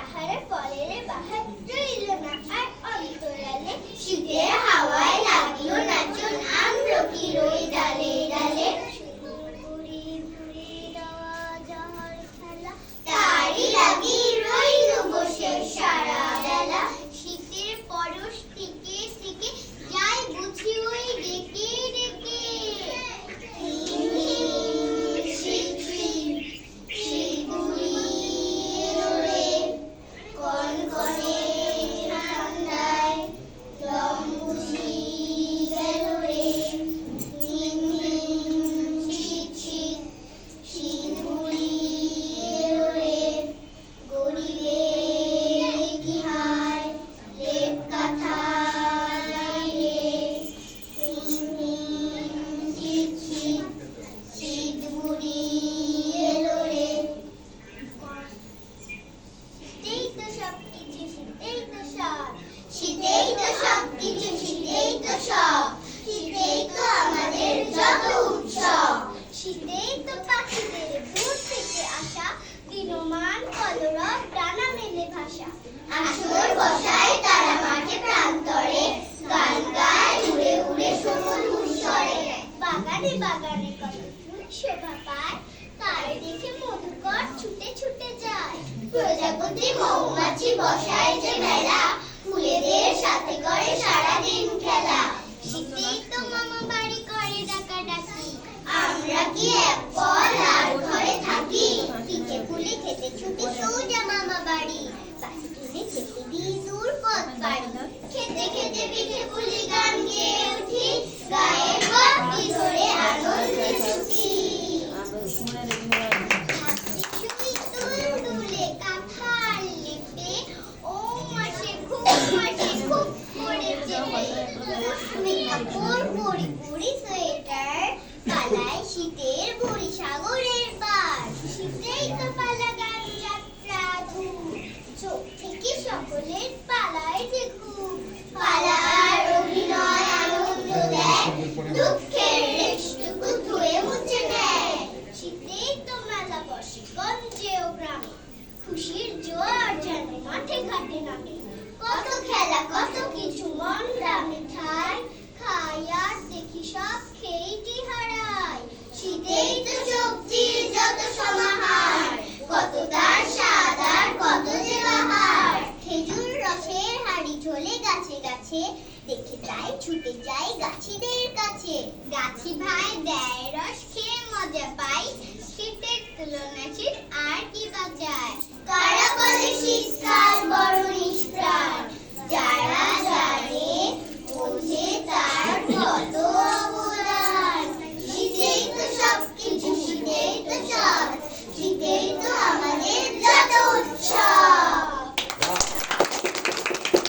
আহারে ফলের বাহার রইল না আর অন্তরালে শীতের হাওয়ায় লাগিল নাচন আমলকি রই ডালে ডালে বুড়ি বুড়ি দেওয়া যাহার খেলা তারি লাগি রইল বসে সারা বেলা শীতের পরশ থেকে থেকে যাই বুঝি ওই ডেকে ডেকে শীতেই তো সবকিছু শীতেই তো সব শীতেই তো আমাদের যত উৎসব শীতেই তো পাখিদের দূর থেকে আসা দিনমান কলরব ডানা মেলে ভাষা আসর বসায় তারা মাঠে প্রান্তরে গান গায় উড়ে উড়ে সমুদ্র স্বরে বাগানে বাগানে কত ফুল শোভা পায় তারে দেখে মধুকর ছুটে ছুটে যায় প্রজাপতি মৌমাছি বসায় যে মেলা ফুলেদের সাথে করে সারাদিন খেলা শীতেই তো মামা বাড়ি করে ডাকাডাকি আমরা কি এক পর আর ঘরে থাকি পিঠে পুলি খেতে ছুটি সোজা মামা বাড়ি বাস কিনে খেতে দিই দূর পথ বাড়ি খেতে খেতে পিঠে পুলি গান গেয়ে উঠি গায়ের বাতি ধরে আনন্দে ছুটি তুলতুলে কাঁথার লেপে ও মাসে খুব করে চেপে কুসুমি কাপড় পরি পরি সোয়েটার পালায় শীতের বুড়ি সাগরের পার শীতেই তো পালা গান যাত্রা ধুম চোখ থেকে সকলের পালায় যে ঘুম পালার অভিনয় আনন্দ দেয় দুঃখের রেশটুকু ধুয়ে মুছে নেয় শীতেই তো মেলা বসে গঞ্জে ও গ্রামে খুশির জোয়ার যেন মাঠে ঘাটে নামে কত খেলা কত কিছু মন্ডা মিঠাই খাই আর দেখি সব খেয়েটি হারাই শীতেই তো সবজির যত সমাহার কত তার স্বাদ আর কত যে বাহার খেজুর রসের হাড়ি ঝোলে গাছে গাছে দেখে যাই ছুটে যাই গাছিদের কাছে গাছি ভাই দেয় রস খেয়ে মজা পাই শীতের তুলনা শীত আর কি বাজায় কারা বলে শীতকাল বড়